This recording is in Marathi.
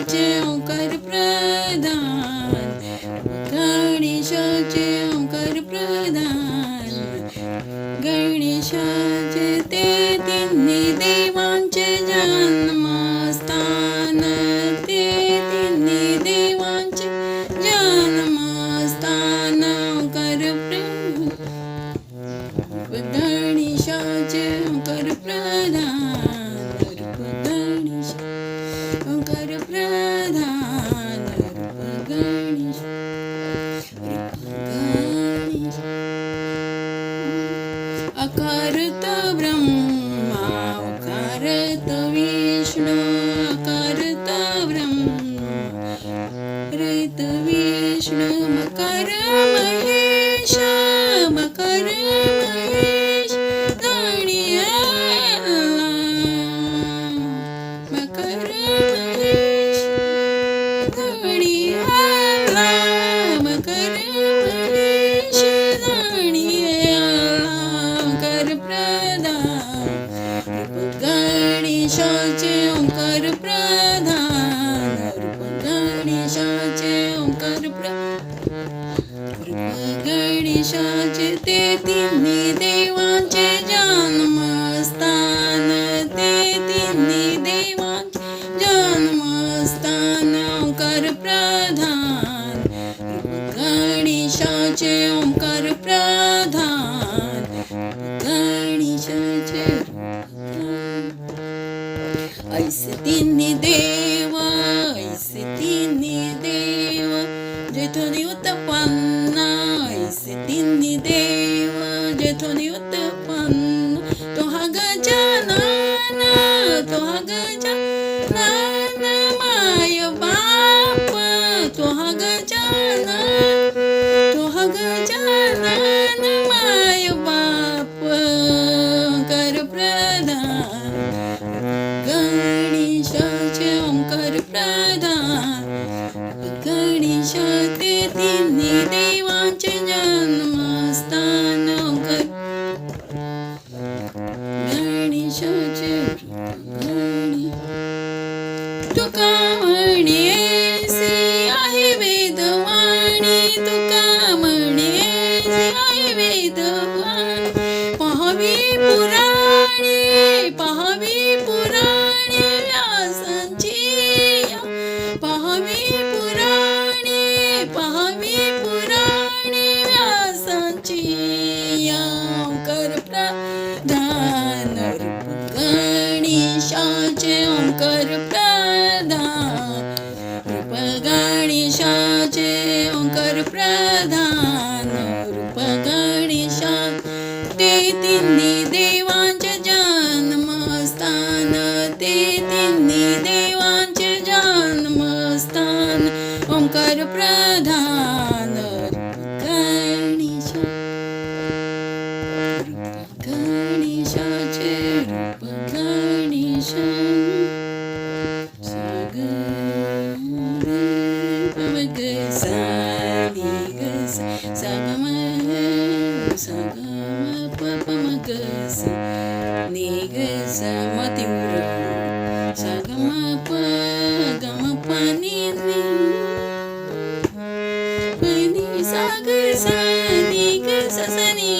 गणेशाचे ओंकार प्रधान, गणेशाचे ओंकार प्रधान, गणेशाचे ते तिन्ही देवांचे जन्मस्थान, ते तिन्ही देवांचे जन्मस्थान. ओंकार गणेशाचे ओंकार प्रधान, गणेश ओंकार प्रधान, गणेश गणेश. अकारत ब्रह्मा अकारत विष्णू, अकारत ब्रह्मा अकारत विष्णू, मकर महेश मकर महेश गणी मकर महेश गणी मकर महेश गणी. ओंकार प्रधान, गणेशाचे ओंकार प्रधान, गणेशाचे ओंकार गणेशाचे ते तिन्ही देवांचे जन्मस्थान, ते तिन्ही देवांचे जन्मस्थान. ओंकार प्रधान, गणेशाचे ओंकार प्रधान, गणेशाचे. ऐसे तिन्ही देव, ऐसे तिन्ही देव जेथून उत्पन्न, ऐसे तिन्ही देव जेथून उत्पन्न. तो हा गजानन, तो हा गजानन माय बाप, तो हा गजानन, तो हा गजानन माय बाप. ओंकार प्रधान, गणेशाचे ओंकार प्रधान, गणेशा ते तिन्ही देवांचे जन्मस्थान. ओंकार गणेशाचे तुका म्हणेसी आहे वेदवाणी, तुका म्हणेसी आहे वेदवाणी. पहावी पुराणे, पहावी पुराणे व्यासांची, पहावी पुराणे, पहावी पुराणे व्यासांची. ओंकार प्रधान, गणेशाचे ओंकार प्रधान, गणेशाचे ओंकार प्रधान, गणेशा ते तिन्ही देवांचे जन्मस्थान, ते तिन्ही देवांचे जन्मस्थान. ओंकार प्रधान, गणेशा गणेशाचे रूप गणेश. ग ग सा नी ग सा ग म सा ग म प प म ग सा नी ग सा म तीव्र सा ग म प ग म प नी नी प नी सा ग सा नी ग सा सा नी